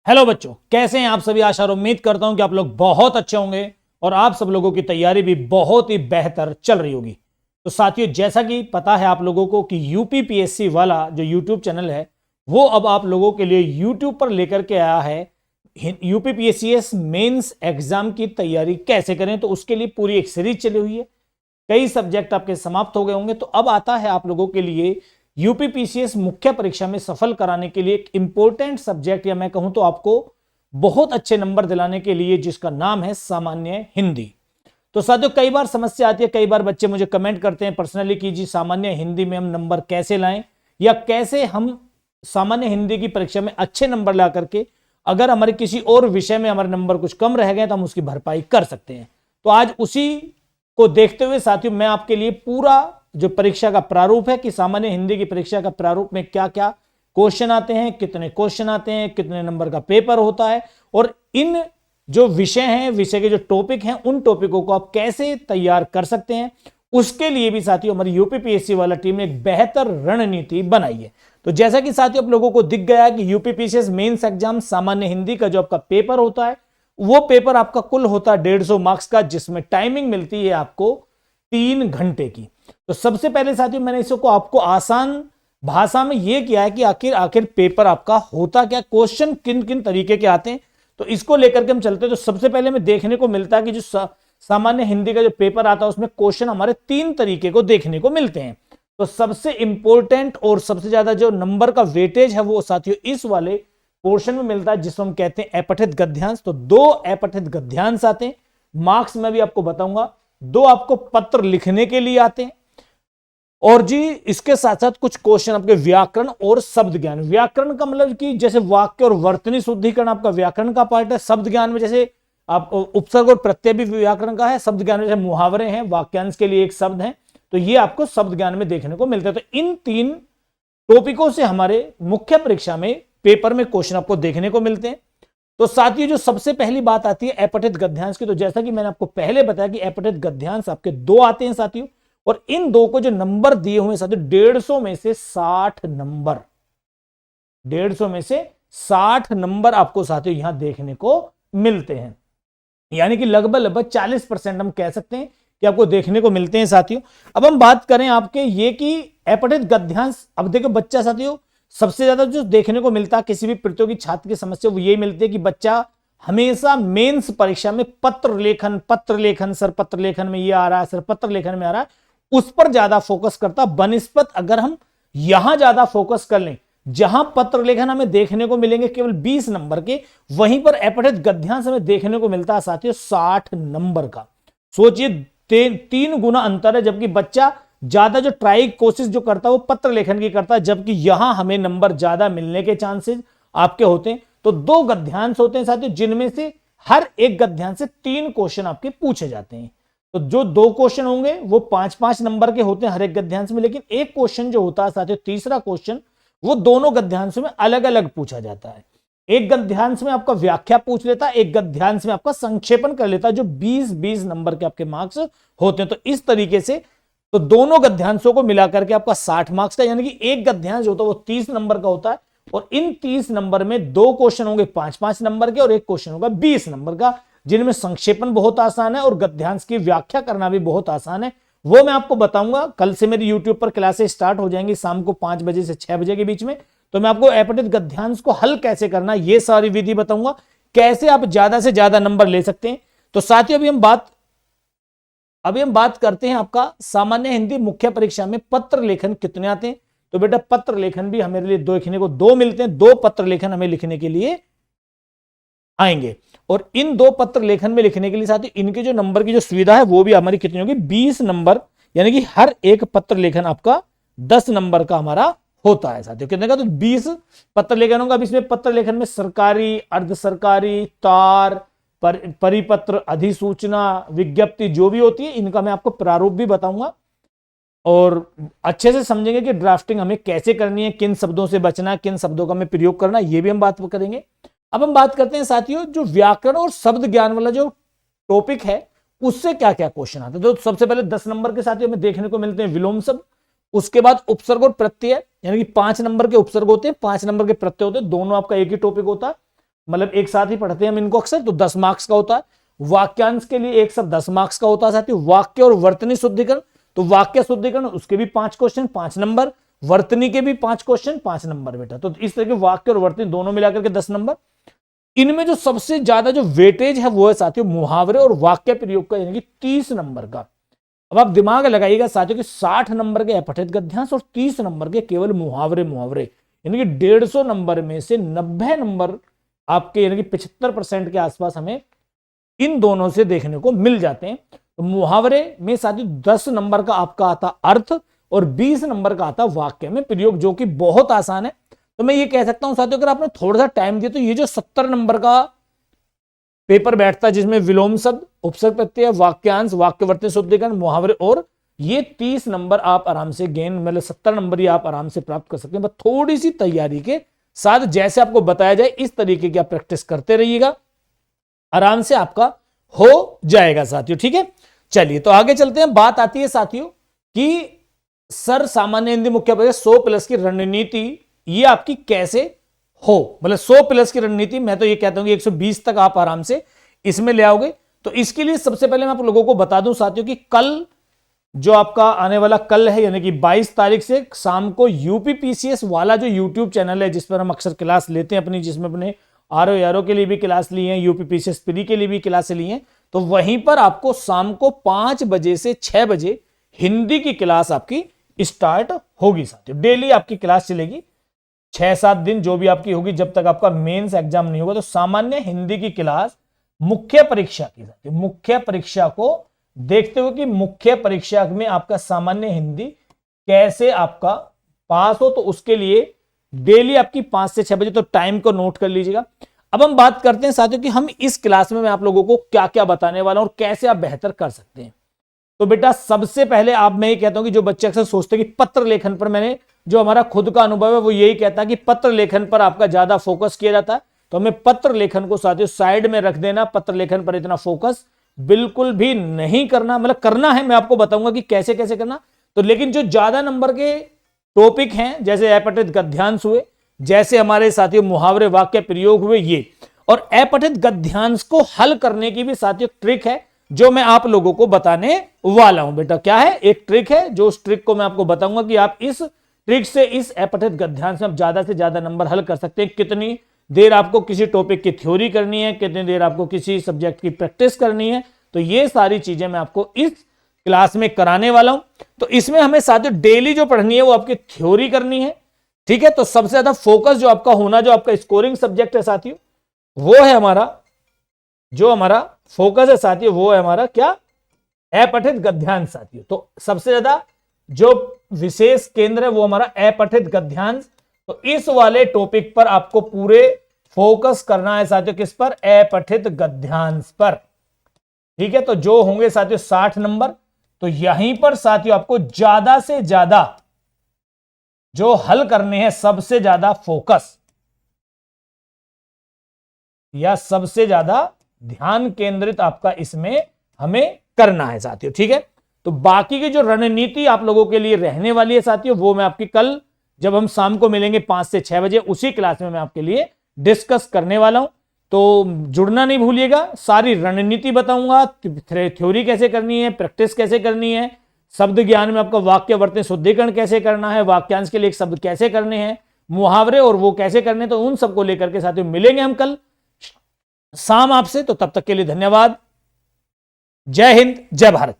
Hello बच्चों, कैसे हैं आप सभी। आशा और उम्मीद करता हूं कि आप लोग बहुत अच्छे होंगे और आप सब लोगों की तैयारी भी बहुत ही बेहतर चल रही होगी। तो साथियों, जैसा कि पता है आप लोगों को कि यूपीपीएससी वाला जो यूट्यूब चैनल है वो अब आप लोगों के लिए यूट्यूब पर लेकर के आया है यूपीपीएससीएस मेंस एग्जाम की तैयारी कैसे करें। तो उसके लिए पूरी एक सीरीज चली हुई है, कई सब्जेक्ट आपके समाप्त हो गए होंगे। तो अब आता है आप लोगों के लिए यूपीपीसीएस मुख्य परीक्षा में सफल कराने के लिए एक इंपॉर्टेंट सब्जेक्ट, या मैं कहूं तो आपको बहुत अच्छे नंबर दिलाने के लिए, जिसका नाम है सामान्य हिंदी। तो साथियों, कई बार समस्या आती है, कई बार बच्चे मुझे कमेंट करते हैं पर्सनली कि जी सामान्य हिंदी में हम नंबर कैसे लाएं, या कैसे हम सामान्य हिंदी की परीक्षा में अच्छे नंबर ला करके अगर हमारे किसी और विषय में हमारे नंबर कुछ कम रह गए तो हम उसकी भरपाई कर सकते हैं। तो आज उसी को देखते हुए साथियों मैं आपके लिए पूरा जो परीक्षा का प्रारूप है कि सामान्य हिंदी की परीक्षा का प्रारूप में क्या क्या क्वेश्चन आते हैं, कितने क्वेश्चन आते हैं, कितने नंबर का पेपर होता है, और इन जो विषय हैं, विषय के जो टॉपिक हैं, उन टॉपिकों को आप कैसे तैयार कर सकते हैं, उसके लिए भी साथियों हमारी यूपीपीएससी वाला टीम ने एक बेहतर रणनीति बनाई है। तो जैसा कि साथियों आप लोगों को दिख गया कि यूपीपीसीएस मेंस एग्जाम सामान्य हिंदी का जो आपका पेपर होता है, वो पेपर आपका कुल होता है 150 मार्क्स का, जिसमें टाइमिंग मिलती है आपको 3 घंटे की। तो सबसे पहले साथियों मैंने इसको आपको आसान भाषा में यह किया है कि आखिर पेपर आपका होता क्या, क्वेश्चन किन किन तरीके के आते हैं, तो इसको लेकर के हम चलते हैं। तो सबसे पहले हमें देखने को मिलता है कि जो सामान्य हिंदी का जो पेपर आता है उसमें क्वेश्चन हमारे 3 तरीके को देखने को मिलते हैं। तो सबसे इंपॉर्टेंट और सबसे ज्यादा जो नंबर का वेटेज है वो साथियों इस वाले पोर्शन में मिलता है, जिसको हम कहते हैं अपठित गद्यांश। तो 2 अपठित गद्यांश आते हैं, मार्क्स में भी आपको बताऊंगा। 2 आपको पत्र लिखने के लिए आते हैं, और जी इसके साथ साथ कुछ क्वेश्चन आपके व्याकरण और शब्द ज्ञान। व्याकरण का मतलब कि जैसे वाक्य और वर्तनी शुद्धिकरण आपका व्याकरण का पार्ट है। शब्द ज्ञान में जैसे आप उपसर्ग और प्रत्यय भी व्याकरण का है। शब्द ज्ञान में जैसे मुहावरे हैं, वाक्यांश के लिए एक शब्द है, तो ये आपको शब्द ज्ञान में देखने को मिलता है। तो इन 3 टॉपिकों से हमारे मुख्य परीक्षा में पेपर में क्वेश्चन आपको देखने को मिलते हैं। तो साथियों जो सबसे पहली बात आती है अपठित गद्यांश की, तो जैसा कि मैंने आपको पहले बताया कि अपठित गद्यांश आपके 2 आते हैं साथियों, और इन 2 को जो नंबर दिए हुए साथियों 150 में से 60 नंबर, 150 में से 60 नंबर आपको साथियों यहां देखने को मिलते हैं। यानी कि लगभग 40% हम कह सकते हैं कि आपको देखने को मिलते हैं साथियों। अब हम बात करें आपके ये कि अपठित गद्यांश, अब देखो बच्चा साथियों सबसे ज्यादा जो देखने को मिलता है किसी भी प्रतियोगी छात्र की समस्या वो यही मिलती है कि बच्चा हमेशा मेंस परीक्षा में पत्र लेखन सर पत्र लेखन में ये आ रहा है, सर पत्र लेखन में आ रहा है, उस पर ज्यादा फोकस करता। बनिस्पत अगर हम यहां ज्यादा फोकस कर लें, जहां पत्र लेखन हमें देखने को मिलेंगे केवल 20 नंबर के, वहीं पर अपठित गद्यांश हमें देखने को मिलता है साथियों 60 नंबर का। सोचिए 3 गुना अंतर है, जबकि बच्चा ज्यादा जो ट्राई कोशिश जो करता है वो पत्र लेखन की करता है, जबकि यहां हमें नंबर ज्यादा मिलने के चांसेस आपके होते हैं। तो 2 गद्यांश होते हैं साथियों, जिनमें से हर एक गद्यांश से 3 क्वेश्चन आपके पूछे जाते हैं। तो जो 2 क्वेश्चन होंगे वो 5-5 नंबर के होते हैं हर एक गद्यांश में, लेकिन एक क्वेश्चन जो होता है साथियों तीसरा क्वेश्चन, वो दोनों गद्यांशों में अलग अलग पूछा जाता है। एक गद्यांश में आपका व्याख्या पूछ लेता है, एक गद्यांश में आपका संक्षेपण कर लेता है, जो 20-20 नंबर के आपके मार्क्स होते हैं। तो इस तरीके से तो दोनों गद्यांशों को मिलाकर के आपका 60 मार्क्स का, यानी कि एक गद्यांश जो होता है वो 30 नंबर का होता है, और इन 30 नंबर में 2 क्वेश्चन होंगे 5-5 नंबर के और एक क्वेश्चन होगा 20 नंबर का, जिनमें संक्षेपण बहुत आसान है और गद्यांश की व्याख्या करना भी बहुत आसान है। वो मैं आपको बताऊंगा। कल से मेरी यूट्यूब पर क्लासेस स्टार्ट हो जाएंगी शाम को 5 बजे से 6 बजे के बीच में, तो मैं आपको अपठित गद्यांश को हल कैसे करना ये सारी विधि बताऊंगा, कैसे आप ज्यादा से ज्यादा नंबर ले सकते हैं। तो साथियों अभी हम बात करते हैं आपका सामान्य हिंदी मुख्य परीक्षा में पत्र लेखन कितने आते हैं। तो बेटा पत्र लेखन भी हमारे लिए देखने को 2 मिलते हैं, 2 पत्र लेखन हमें लिखने के लिए आएंगे, और इन 2 पत्र लेखन में लिखने के लिए साथ ही इनके जो नंबर की जो सुविधा है वो भी हमारी कितनी होगी 20 नंबर, यानी कि हर एक पत्र लेखन आपका 10 नंबर का हमारा होता है साथियों। कितने का, तो 20 पत्र लेखन होगा। अब इसमें पत्र लेखन में सरकारी, अर्ध सरकारी, तार, परिपत्र, अधिसूचना, विज्ञप्ति जो भी होती है, इनका मैं आपको प्रारूप भी बताऊंगा, और अच्छे से समझेंगे कि ड्राफ्टिंग हमें कैसे करनी है, किन शब्दों से बचना है, किन शब्दों का हमें प्रयोग करना है, ये भी हम बात करेंगे। अब हम बात करते हैं साथियों जो व्याकरण और शब्द ज्ञान वाला जो टॉपिक है उससे क्या क्या क्वेश्चन आते हैं। तो सबसे पहले 10 नंबर के साथियों हमें देखने को मिलते हैं विलोम शब्द, उसके बाद उपसर्ग और प्रत्यय, यानी कि 5 नंबर के उपसर्ग होते हैं, 5 नंबर के प्रत्यय होते हैं, दोनों आपका एक ही टॉपिक होता है। मतलब एक साथ ही पढ़ते हैं हम इनको अक्सर, तो 10 मार्क्स का होता है। वाक्यांश के लिए एक सब 10 मार्क्स का होता है साथियों। वाक्य और वर्तनी शुद्धिकरण, तो वाक्य शुद्धिकरण उसके भी 5 क्वेश्चन 5 नंबर, वर्तनी के भी 5 क्वेश्चन 5 नंबर बेटा। तो इस तरह के वाक्य और वर्तनी दोनों मिलाकर के 10 नंबर। इनमें जो सबसे ज्यादा जो वेटेज है वो है साथियों मुहावरे और वाक्य प्रयोग का, यानी कि 30 नंबर का। अब आप दिमाग लगाइएगा साथियों कि 60 नंबर के अपठित गद्यांश और 30 नंबर के केवल मुहावरे, यानी कि 150 नंबर में से 90 नंबर आपके, यानी कि 75% के आसपास हमें इन दोनों से देखने को मिल जाते हैं। तो मुहावरे में साथियों 10 नंबर का आपका आता अर्थ और 20 नंबर का आता वाक्य में प्रयोग, जो कि बहुत आसान है। तो मैं ये कह सकता हूं साथियों, अगर आपने थोड़ा सा टाइम दिया तो ये जो 70 नंबर का पेपर बैठता है, जिसमें विलोम शब्द, उपसर्ग प्रत्यय, वाक्यांश, वाक्यवर्तनी शुद्धिकरण, मुहावरे, और ये 30 नंबर आप आराम से गेन, मतलब 70 नंबर ही आप आराम से प्राप्त कर सकते हैं। बस थोड़ी सी तैयारी के साथ, जैसे आपको बताया जाए इस तरीके की आप प्रैक्टिस करते रहिएगा, आराम से आपका हो जाएगा साथियों। ठीक है, चलिए तो आगे चलते हैं। बात आती है साथियों कि सर सामान्य हिंदी मुख्य परीक्षा 100 प्लस की रणनीति ये आपकी कैसे हो, मतलब 100 प्लस की रणनीति, मैं तो ये कहता हूं कि 120 तक आप आराम से इसमें ले आओगे। तो इसके लिए सबसे पहले मैं आप लोगों को बता दूं साथियों कि कल जो आपका आने वाला कल है, यानी कि 22 तारीख से शाम को यूपीपीसीएस वाला जो यूट्यूब चैनल है जिस पर हम अक्सर क्लास लेते हैं अपनी, जिसमें अपने आरओ के लिए भी क्लास ली है, यूपीपीसीएस प्री के लिए भी क्लास ली है, तो वहीं पर आपको शाम को 5 बजे से 6 बजे हिंदी की क्लास आपकी स्टार्ट होगी साथियों। डेली आपकी क्लास चलेगी 6-7 दिन जो भी आपकी होगी, जब तक आपका मेंस एग्जाम नहीं होगा। तो सामान्य हिंदी की क्लास मुख्य परीक्षा की साथियों, मुख्य परीक्षा को देखते हुए कि मुख्य परीक्षा में आपका सामान्य हिंदी कैसे आपका पास हो, तो उसके लिए डेली आपकी 5 से 6 बजे, तो टाइम को नोट कर लीजिएगा। अब हम बात करते हैं साथियों कि हम इस क्लास में मैं आप लोगों को क्या क्या बताने वाला हूं और कैसे आप बेहतर कर सकते हैं। तो बेटा सबसे पहले आप, मैं ये कहता हूं कि जो बच्चे अक्सर सोचते हैं कि पत्र लेखन पर, मैंने जो हमारा खुद का अनुभव है वो यही कहता है कि पत्र लेखन पर आपका ज्यादा फोकस किया जाता है। तो हमें पत्र लेखन को साथियों साइड में रख देना, पत्र लेखन पर इतना फोकस बिल्कुल भी नहीं करना, मतलब करना है, मैं आपको बताऊंगा कि कैसे कैसे करना। तो लेकिन जो ज्यादा नंबर के टॉपिक हैं, जैसे अपठित गद्यांश हुए, जैसे हमारे साथियों मुहावरे, वाक्य प्रयोग हुए, ये और अपठित गद्यांश को हल करने की भी साथियों ट्रिक है जो मैं आप लोगों को बताने वाला हूं। बेटा क्या है, एक ट्रिक है, जो उस ट्रिक को मैं आपको बताऊंगा कि आप इस ट्रिक से इस अपठित गद्यांश में आप ज्यादा से ज्यादा नंबर हल कर सकते हैं। कितनी देर आपको किसी टॉपिक की थ्योरी करनी है, कितनी देर आपको किसी सब्जेक्ट की प्रैक्टिस करनी है, तो ये सारी चीजें मैं आपको इस क्लास में कराने वाला हूं। तो इसमें हमें साथियों डेली जो पढ़नी है वो आपकी थ्योरी करनी है। ठीक है, तो सबसे ज्यादा फोकस जो आपका होना, जो आपका स्कोरिंग सब्जेक्ट है साथियों, वो है हमारा, जो हमारा फोकस है साथियों, वो है हमारा क्या, अपठित गद्यांश साथियों। तो सबसे ज्यादा जो विशेष केंद्र है वो हमारा अपठित गद्यांश। तो इस वाले टॉपिक पर आपको पूरे फोकस करना है साथियों, किस पर, अपठित गद्यांश पर। ठीक है, तो जो होंगे साथियों 60 नंबर, तो यहीं पर साथियों आपको ज्यादा से ज्यादा जो हल करने हैं, सबसे ज्यादा फोकस या सबसे ज्यादा ध्यान केंद्रित आपका इसमें हमें करना है साथियों। ठीक है, तो बाकी की जो रणनीति आप लोगों के लिए रहने वाली है साथियों, वो मैं आपकी कल जब हम शाम को मिलेंगे 5 से 6 बजे, उसी क्लास में मैं आपके लिए डिस्कस करने वाला हूं। तो जुड़ना नहीं भूलिएगा, सारी रणनीति बताऊंगा, थ्योरी कैसे करनी है, प्रैक्टिस कैसे करनी है, शब्द ज्ञान में आपका वाक्य वर्तनी शुद्धिकरण कैसे करना है, वाक्यांश के लिए एक शब्द कैसे करने हैं, मुहावरे और वो कैसे करने, तो उन सबको लेकर के साथियों मिलेंगे हम कल शाम आपसे। तो तब तक के लिए धन्यवाद। जय हिंद, जय भारत।